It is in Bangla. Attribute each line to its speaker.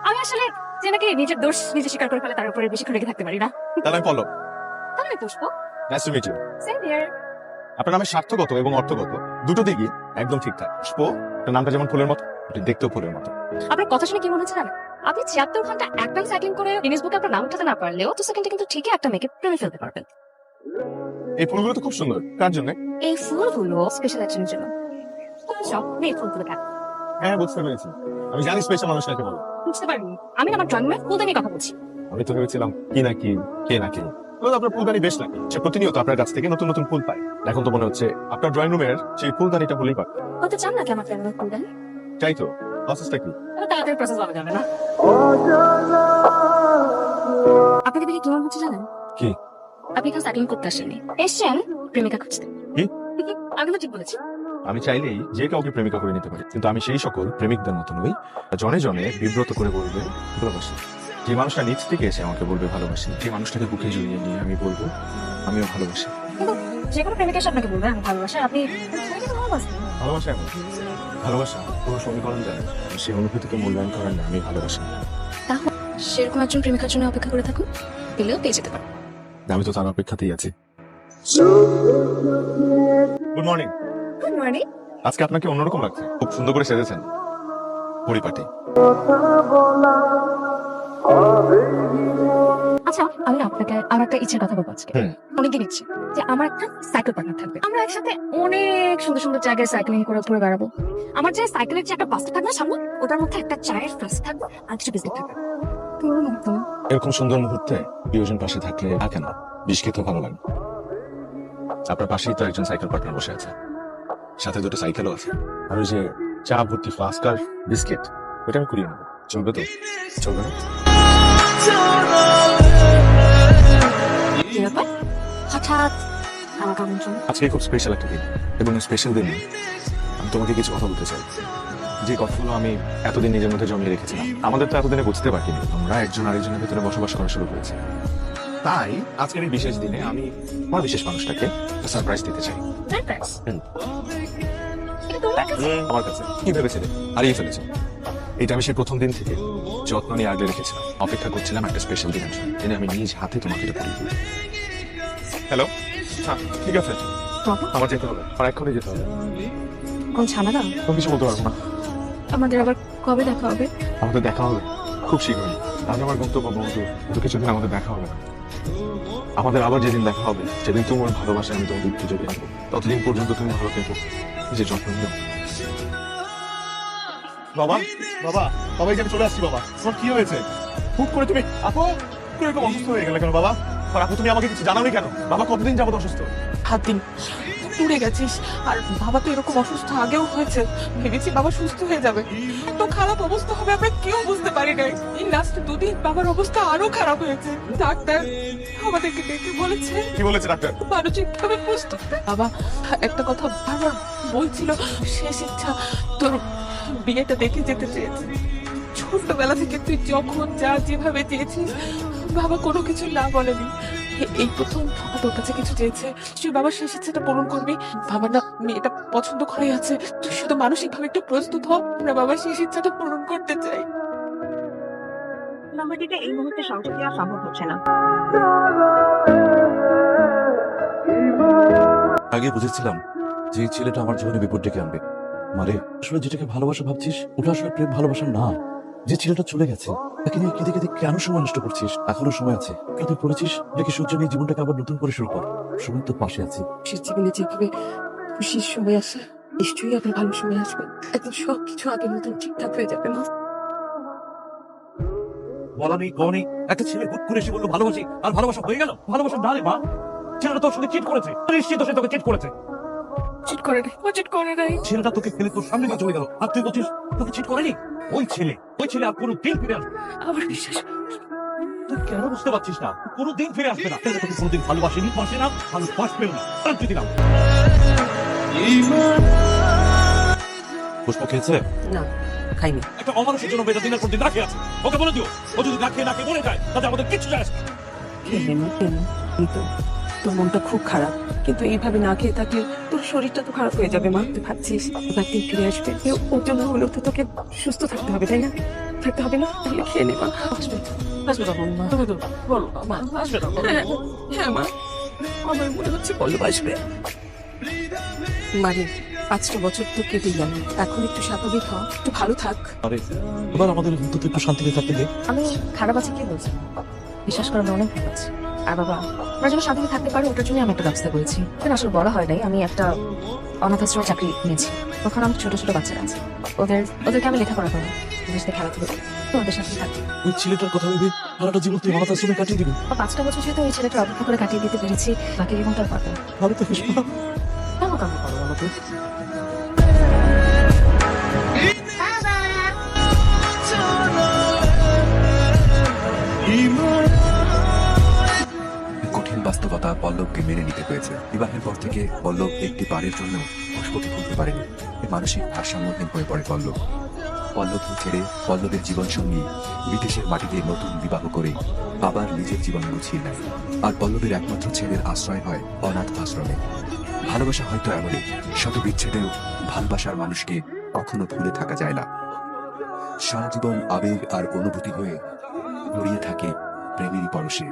Speaker 1: আমি আসলে যে নাকি নিজের দোষ নিজে স্বীকার করে ফেলে তার উপরে বেশিক্ষণ রেখে থাকতে পারি না।
Speaker 2: তাহলে আমি পল্লব।
Speaker 1: তাহলে আমি Pushpa.
Speaker 2: Nice to meet you.
Speaker 1: Same here.
Speaker 2: আপনার নামের স্বার্থগত এবং অর্থগত দুটো দিকই একদম ঠিকঠাক। পুষ্প, আপনার নামটা যেমন ফুলের মতো, আপনি দেখতেও ফুলের মতো।
Speaker 1: আপনার কথা শুনে কি মনে হচ্ছে জানেন? আপনি 76 ঘন্টা একদম সাইক্লিং করে গিনেস বুকে আপনার নাম উঠাতে না পারলেও 2 সেকেন্ডে কিন্তু ঠিকই একটা মেয়েকে প্রেমে ফেলতে পারবেন।
Speaker 2: এই ফুলগুলো তো খুব সুন্দর। কার জন্য?
Speaker 1: এই ফুলগুলো স্পেশাল একজনের জন্য। স্বপ্নে এই ফুলগুলো কাট।
Speaker 2: হ্যাঁ, বুঝতে পেরেছি। আমি জানি স্পেশাল মানুষ কাকে বলে।
Speaker 1: বুঝতে পারিনি। আমি আমার ড্রয়িং রুমে ফুল নিয়ে কথা বলছি।
Speaker 2: আমি তো ভেবেছিলাম কি না কি, কে না কে। আপনার ফুলদানি বেশ নাকি সে প্রতিনিয়ত আপনার কাছ থেকে নতুন নতুন ফুল পায়। এখন তো মনে হচ্ছে আপনার ড্রয়িং রুমের সেই ফুলদানিটা হলেই পারে।
Speaker 1: হতে চান নাকি আমার প্রেমের ফুল দেন?
Speaker 2: চাই তো। প্রসেসটা কি?
Speaker 1: তাড়াতাড়ি প্রসেস বলা যাবে না। আপনাকে দেখে কি মনে হচ্ছে জানেন?
Speaker 2: কি?
Speaker 1: আপনি এখানে সাইক্লিং করতে আসেননি, এসছেন প্রেমিকা খুঁজতে।
Speaker 2: কি?
Speaker 1: আমি তো ঠিক বলেছি।
Speaker 2: আমি চাইলেই যে কাউকে প্রেমিকা করে নিতে পারি, কিন্তু আমি সেই সকল প্রেমিকদের মতো নই জনে জনে বিব্রত করে বলবে ভালোবাসি। যে মানুষটা নিজ থেকে এসে আমাকে বলবে ভালোবাসি, যে মানুষটাকে বুকে জড়িয়ে নিয়ে আমি বলবো আমিও ভালোবাসি।
Speaker 1: কিন্তু যে কোনো প্রেমিকা এসে আপনাকে বলবে আমি ভালোবাসি, আপনি ভালোবাসেন।
Speaker 2: ভালোবাসা এমন ভালোবাসা কোনো সমীকরণ জানে না। সেই অনুভূতিকে মূল্যায়ন করেন না আমি ভালোবাসি।
Speaker 1: তাহলে সেরকম একজন প্রেমিকার জন্য অপেক্ষা করে থাকুন, পেলেও পেয়ে যেতে পারেন।
Speaker 2: আমি তো তার অপেক্ষাতেই আছি। Good morning.
Speaker 1: Good morning.
Speaker 2: আজকে আপনাকে অন্যরকম লাগছে, খুব সুন্দর করে সেজেছেন পরিপাটি।
Speaker 1: আচ্ছা, আমি না আপনাকে আমার একটা ইচ্ছের কথা বলবো আজকে। অনেকদিন ইচ্ছে যে আমার একটা সাইকেল পার্টনার থাকবে, আমরা একসাথে অনেক সুন্দর সুন্দর জায়গায় সাইক্লিং করে ঘুরে বেড়াবো। আমার যে সাইকেলের যে একটা বাস্তা থাকবে সামনে, ওটার মধ্যে একটা চায়ের ফ্লাস্ক থাকবে আর কিছু বিস্কিট থাকবে।
Speaker 2: এরকম সুন্দর মুহূর্তে প্রিয়জন পাশে থাকলে আর কেন বিষ খেতে ভালো লাগে। আপনার পাশেই তো একজন সাইকেল পার্টনার বসে আছে, সাথে দুটো সাইকেলও আছে, আর ওই যে চা ভর্তি ফ্লাস্ক আর বিস্কিট, ওটা আমি কুড়িয়ে নেবো। চলবে তো? চলবে না?
Speaker 1: কি ব্যাপার হঠাৎ আমাকে আমন্ত্রণ?
Speaker 2: আজকে খুব স্পেশাল একটা দিন, এবং স্পেশাল দিনে আমি তোমাকে কিছু কথা বলতে চাই, যে কথাগুলো আমি এতদিন নিজের মধ্যে জমিয়ে রেখেছিলাম। আমাদের তো এতদিনে বুঝতে পারিনি আমরা একজন আরেকজনের ভিতরে বসবাস করা শুরু করেছি। তাই আজকের এই বিশেষ দিনে আমি আমার বিশেষ মানুষটাকে সারপ্রাইজ দিতে চাই। আমার কাছে কি ভেবেছিলে? হারিয়ে ফেলেছে। এটা আমি সেই প্রথম দিন থেকে যত্ন নিয়ে আগলে রেখেছিলাম। অপেক্ষা করছিলাম একটা স্পেশাল দিনের জন্য, দিনে আমি নিজ হাতে তোমাকে এটা পরিয়ে দিই। হ্যালো, ঠিক আছে, আমার যেতে হবে, আমার এক্ষুনি যেতে হবে।
Speaker 1: কোন ঝামেলা?
Speaker 2: তুমি কিছু বলতে পারবো না।
Speaker 1: আমাদের আবার কবে দেখা হবে?
Speaker 2: আমাদের দেখা হবে খুব শীঘ্রই। আজ আমার গন্তব্য বন্ধু, কিন্তু কিছুদিন আমাদের দেখা হবে না। আমাদের আবার যেদিন দেখা হবে সেদিন তোমার ভালোবাসায় আমি তোমাকে খুঁজে রাখবো। ততদিন পর্যন্ত তুমি ভালো থেকো, নিজের যত্ন নিও। বাবা বাবা বাবা, এই যে আমি চলে আসছি। বাবা, তোমার কি হয়েছে? হুট করে তুমি আপু করে এরকম অসুস্থ হয়ে গেলে কেন বাবা? আর আপু তুমি আমাকে কিছু জানাওনি কেন? বাবা কতদিন যাবত অসুস্থ?
Speaker 3: 7 দিন ট্যুরে গেছিস, আর বাবা তো এরকম অসুস্থ আগেও হয়েছে, ভেবেছি বাবা সুস্থ হয়ে যাবে। তো খারাপ অবস্থা হবে আমরা কেউ বুঝতে পারি নাই। এই লাস্ট 2 দিন বাবার অবস্থা আরো খারাপ হয়েছে। ডাক্তার আমাদেরকে দেখে বলেছে।
Speaker 2: কি বলেছে ডাক্তার?
Speaker 3: মানসিক ভাবে সুস্থ। বাবা একটা কথা বারবার বলছিল, শেষ ইচ্ছা তোর বিয়েটা দেখে যেতে চেয়েছে। ছোটবেলা থেকে তুই যখন যা যেভাবে চেয়েছিস, বাবা কোনো কিছু না বলেনি। এই প্রথম বাবা তোর কাছে কিছু চেয়েছে, তুই বাবার শেষ ইচ্ছাটা পূরণ করবি। বাবা না মেয়েটা পছন্দ করে আছে, তুই শুধু মানসিক ভাবে একটু প্রস্তুত হ। আমরা বাবার শেষ ইচ্ছাটা পূরণ করতে চাই।
Speaker 4: নাম্বারটিতে এই মুহূর্তে সংযোগ দেওয়া সম্ভব হচ্ছে না।
Speaker 5: আগে বুঝেছিলাম যে এই ছেলেটা আমার জীবনে বিপদ ডেকে আনবে। মারে, আসলে যেটাকে ভালোবাসা ভাবছিস ওটা আসলে প্রেম ভালোবাসা না। যে ছেলেটা চলে গেছে তাকে নিয়ে কেঁদে কেঁদে কেন সময় নষ্ট করছিস? এখনো সময় আছে। তুই বলেছিস নাকি সূর্য নিয়ে জীবনটাকে আবার নতুন করে শুরু কর। সময় তোর পাশে আছে।
Speaker 3: সে জীবনে যেভাবে খুশির সময় আসে, নিশ্চয়ই আবার ভালো সময় আসবে। একদিন সবকিছু আগের মতন ঠিকঠাক হয়ে যাবে না।
Speaker 5: বলা নেই কও নেই, একটা ছেলে হুট করে এসে বললো ভালোবাসি, আর ভালোবাসা হয়ে গেল। ভালোবাসা না রে মা, ছেলেটা তোর সঙ্গে চিট করেছে। নিশ্চিত সে তোকে চিট করেছে।
Speaker 3: চিট করে নাই, ও চিট করে নাই।
Speaker 5: ছেলেটা তোকে ফেলে তোর সামনে দিয়ে চলে গেল, আর তুই বলছিস তোকে চিট করেনি। ওই ছেলে আর কোনো দিন ফিরে আসবে?
Speaker 3: আমার বিশ্বাস
Speaker 5: তুই কেন বুঝতে পারছিস না? কোনো দিন ফিরে আসবে না। তোকে কোনোদিন ভালোবাসেনি, বাসে না, ভালোবাসবেও না। গ্যারান্টি দিলাম। পুষ্প খেয়েছে?
Speaker 3: না, খাইনি।
Speaker 5: একটা অমানুষের জন্য বেটা দিনের পর দিন রাখে আছে। ওকে বলে দিও, ও যদি না খেয়ে মরে যায় তাতে আমাদের কিচ্ছু যায় আসে না।
Speaker 3: খেলেন তো তোর মনটা খুব খারাপ, কিন্তু এইভাবে না খেয়ে থাকলে তোর শরীরটা তো খারাপ হয়ে যাবে মা। তুই ভাবছিস একদিন ফিরে আসবে, ওর জন্য হলেও তো তোকে সুস্থ থাকতে হবে, তাই না? থাকতে হবে না? তাহলে খেয়ে নে মা। আসবে আসবে তখন মা, তুমি তো বলো না, মা আসবে তখন। হ্যাঁ মা, আমার মনে হচ্ছে পল্লব আসবে। মারে 5টা বছর তো কেটে গেল, এখন একটু স্বাভাবিক হ, একটু ভালো থাক।
Speaker 5: আরে এবার আমাদের অন্তত একটু শান্তিতে থাকতে দে।
Speaker 1: আমি খারাপ আছি কি বলছি, বিশ্বাস করেন অনেক ভালো আছে। আর বাবা আমরা যেন শান্তিতে থাকতে পারি ওটার জন্য আমি একটা ব্যবস্থা করেছি। কিন্তু আসলে বলা হয় নাই, আমি একটা অনাথ আশ্রমে চাকরি নিয়েছি। ওখানে আমার ছোট ছোট বাচ্চারা আছে, ওদেরকে আমি লেখাপড়া করবো, ওদের সাথে খেলাধুলো করবো, ওদের সাথে থাকি।
Speaker 5: ওই ছেলেটার কথা ভেবে সারাটা জীবন তুই অনাথ আশ্রমে কাটিয়ে দিবি।
Speaker 1: 5টা বছর যেহেতু ওই ছেলেটা অপেক্ষা করে কাটিয়ে দিতে পেরেছি, বাকি জীবনটা আর পারবো না।
Speaker 5: ভালো তো হেসে
Speaker 1: কেন কামনা করবো আমাকে?
Speaker 6: কঠিন বাস্তবতা পল্লবকে মেনে নিতে হয়েছে। বিবাহের পর থেকে পল্লব একটি বারের জন্য পুষ্পকে খুলতে পারেনি। মানসিক ভারসাম্যহীন হয়ে পড়ে পল্লব। পল্লবকে ছেড়ে পল্লবের জীবন সঙ্গী বিদেশের মাটিতে নতুন বিবাহ করে আবার নিজের জীবন গুছিয়ে নেয়। আর পল্লবের একমাত্র ছেলের আশ্রয় হয় অনাথ আশ্রমে। ভালোবাসা হয়তো এমনই, শত বিচ্ছেদেও ভালোবাসার মানুষকে কখনো ভুলে থাকা যায় না। সারা জীবন আবেগ আর অনুভূতি হয়ে জড়িয়ে থাকে প্রেমেরই পরশে।